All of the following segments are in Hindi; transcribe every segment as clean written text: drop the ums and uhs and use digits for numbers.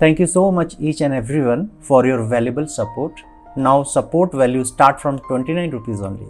Thank you so much each and everyone for your valuable support. Now support value start from 29 rupees only.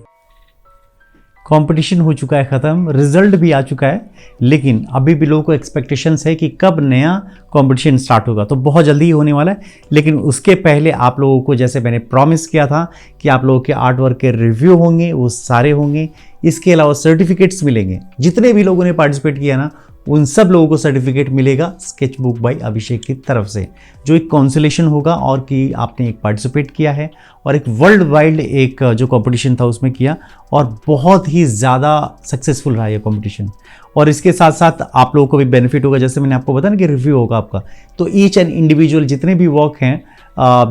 Competition हो चुका है ख़त्म, रिजल्ट भी आ चुका है, लेकिन अभी भी लोगों को एक्सपेक्टेशंस है कि कब नया कंपटीशन स्टार्ट होगा। तो बहुत जल्दी ही होने वाला है, लेकिन उसके पहले आप लोगों को, जैसे मैंने प्रॉमिस किया था कि आप लोगों के आर्ट वर्क के रिव्यू होंगे, वो सारे होंगे। इसके अलावा सर्टिफिकेट्स मिलेंगे। जितने भी लोगों ने पार्टिसिपेट किया ना, उन सब लोगों को सर्टिफिकेट मिलेगा स्केचबुक बाय अभिषेक की तरफ से, जो एक कॉन्सोलेशन होगा और कि आपने एक पार्टिसिपेट किया है और एक वर्ल्ड वाइड एक जो कंपटीशन था उसमें किया, और बहुत ही ज़्यादा सक्सेसफुल रहा ये कंपटीशन। और इसके साथ साथ आप लोगों को भी बेनिफिट होगा, जैसे मैंने आपको बताया ना कि रिव्यू होगा आपका। तो ईच एंड इंडिविजुअल जितने भी वर्क हैं,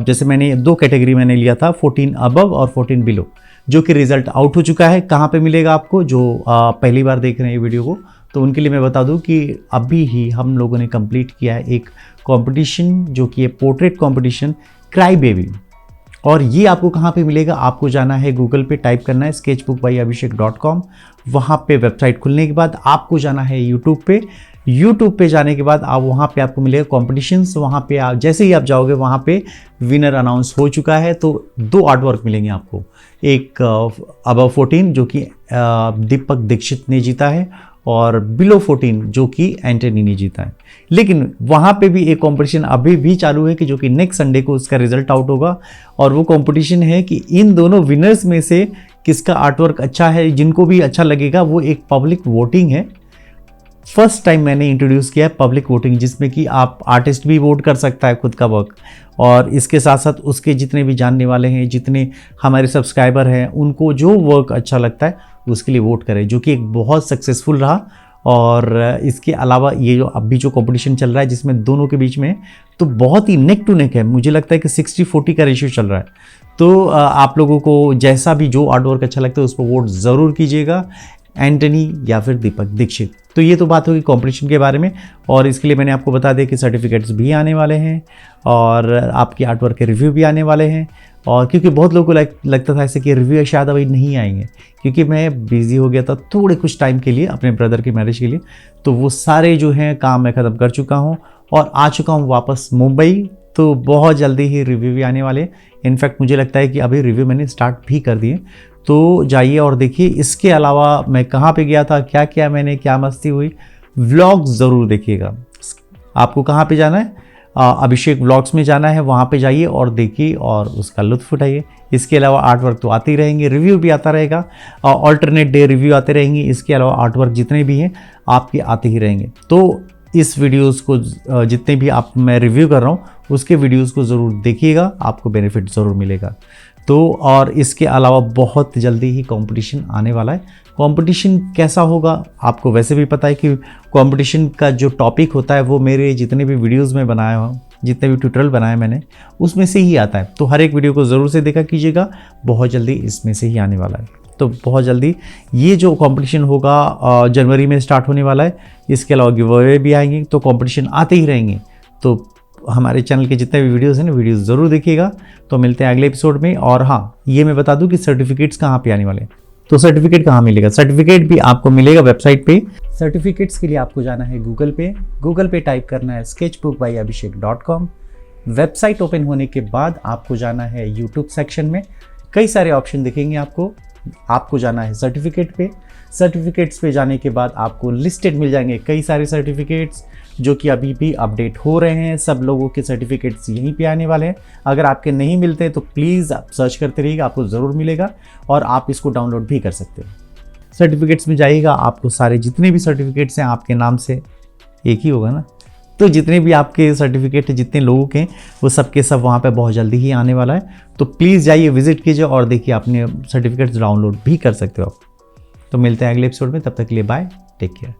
जैसे मैंने 2 कैटेगरी मैंने लिया था, 14 अबव और 14 बिलो, जो कि रिजल्ट आउट हो चुका है। कहाँ पे मिलेगा आपको, जो पहली बार देख रहे हैं ये वीडियो को, तो उनके लिए मैं बता दूं कि अभी ही हम लोगों ने कंप्लीट किया है एक कंपटीशन, जो कि है पोर्ट्रेट कंपटीशन क्राई बेबी। और ये आपको कहाँ पे मिलेगा, आपको जाना है गूगल पे, टाइप करना है sketchbookbyabhishek.com। वहाँ पे वेबसाइट खुलने के बाद आपको जाना है यूट्यूब पे। यूट्यूब पे जाने के बाद आप वहाँ पे आपको मिलेगा कॉम्पिटिशन्स। वहाँ पे आप जैसे ही आप जाओगे, वहाँ पे विनर अनाउंस हो चुका है। तो 2 आर्ट वर्क मिलेंगे आपको, एक अबव 14 जो कि दीपक दीक्षित ने जीता है, और बिलो 14 जो कि एंटनी ने जीता है। लेकिन वहाँ पे भी एक कंपटीशन अभी भी चालू है कि जो कि नेक्स्ट संडे को उसका रिजल्ट आउट होगा। और वो कंपटीशन है कि इन दोनों विनर्स में से किसका आर्टवर्क अच्छा है। जिनको भी अच्छा लगेगा, वो एक पब्लिक वोटिंग है। फर्स्ट टाइम मैंने इंट्रोड्यूस किया है पब्लिक वोटिंग, जिसमें कि आप आर्टिस्ट भी वोट कर सकता है खुद का वर्क, और इसके साथ साथ उसके जितने भी जानने वाले हैं, जितने हमारे सब्सक्राइबर हैं, उनको जो वर्क अच्छा लगता है उसके लिए वोट करें, जो कि एक बहुत सक्सेसफुल रहा। और इसके अलावा ये जो अभी जो कंपटीशन चल रहा है, जिसमें दोनों के बीच में तो बहुत ही नेक टू नेक है। मुझे लगता है कि 60-40 का रेशियो चल रहा है। तो आप लोगों को जैसा भी जो आर्ट वर्क अच्छा लगता है उस पर वोट ज़रूर कीजिएगा, एंटनी या फिर दीपक दीक्षित। तो ये तो बात होगी कंपटीशन के बारे में। और इसके लिए मैंने आपको बता दिया कि सर्टिफिकेट्स भी आने वाले हैं और आपकी आर्टवर्क के रिव्यू भी आने वाले हैं। और क्योंकि बहुत लोगों को लगता था ऐसे कि रिव्यू शायद अभी नहीं आएंगे, क्योंकि मैं बिज़ी हो गया था थोड़े कुछ टाइम के लिए अपने ब्रदर की मैरिज के लिए। तो वो सारे जो हैं काम मैं ख़त्म कर चुका हूँ और आ चुका हूँ वापस मुंबई। तो बहुत जल्दी ही रिव्यू भी आने वाले। इनफैक्ट मुझे लगता है कि अभी रिव्यू मैंने स्टार्ट भी कर दिए, तो जाइए और देखिए। इसके अलावा मैं कहाँ पे गया था, क्या किया मैंने, क्या मस्ती हुई, व्लॉग ज़रूर देखिएगा। आपको कहाँ पे जाना है, अभिषेक व्लॉग्स में जाना है। वहाँ पे जाइए और देखिए और उसका लुत्फ़ उठाइए। इसके अलावा आर्ट वर्क तो आते ही रहेंगे, रिव्यू भी आता रहेगा, ऑल्टरनेट डे रिव्यू आते रहेंगे। इसके अलावा आर्ट वर्क जितने भी हैं आपके आते ही रहेंगे। तो इस वीडियोस को जितने भी मैं रिव्यू कर रहा हूँ उसके वीडियोस को ज़रूर देखिएगा, आपको बेनिफिट ज़रूर मिलेगा। तो और इसके अलावा बहुत जल्दी ही कंपटीशन आने वाला है। कंपटीशन कैसा होगा आपको वैसे भी पता है कि कंपटीशन का जो टॉपिक होता है वो मेरे जितने भी वीडियोस में बनाया हूँ, जितने भी ट्यूटोरियल बनाए मैंने, उसमें से ही आता है। तो हर एक वीडियो को ज़रूर से देखा कीजिएगा, बहुत जल्दी इसमें से ही आने वाला है। तो बहुत जल्दी ये जो कंपटीशन होगा जनवरी में स्टार्ट होने वाला है। इसके अलावा गिव अवे भी आएंगे, तो कंपटीशन आते ही रहेंगे। तो हमारे चैनल के जितने भी वीडियोस हैं ना, वीडियोस ज़रूर देखिएगा। तो मिलते हैं अगले एपिसोड में। और हाँ, ये मैं बता दूं कि सर्टिफिकेट्स कहाँ पे आने वाले हैं। तो सर्टिफिकेट कहाँ मिलेगा, सर्टिफिकेट भी आपको मिलेगा वेबसाइट पे। सर्टिफिकेट्स के लिए आपको जाना है गूगल पे। गूगल पे टाइप करना है sketchbookbyabhishek.com। वेबसाइट ओपन होने के बाद आपको जाना है यूट्यूब सेक्शन में। कई सारे ऑप्शन दिखेंगे आपको जाना है सर्टिफिकेट पे। सर्टिफिकेट्स पे जाने के बाद आपको लिस्टेड मिल जाएंगे कई सारे सर्टिफिकेट्स जो कि अभी भी अपडेट हो रहे हैं। सब लोगों के सर्टिफिकेट्स यहीं पे आने वाले हैं। अगर आपके नहीं मिलते तो प्लीज़ आप सर्च करते रहिएगा, आपको ज़रूर मिलेगा और आप इसको डाउनलोड भी कर सकते हो। सर्टिफिकेट्स में जाइएगा, आपको सारे जितने भी सर्टिफिकेट्स हैं आपके नाम से एक ही होगा ना, तो जितने भी आपके सर्टिफिकेट जितने लोगों के वो सब के सब वहाँ पे बहुत जल्दी ही आने वाला है। तो प्लीज़ जाइए, विजिट कीजिए और देखिए, अपने सर्टिफिकेट्स डाउनलोड भी कर सकते हो आप। तो मिलते हैं अगले एपिसोड में, तब तक के लिए बाय, टेक केयर।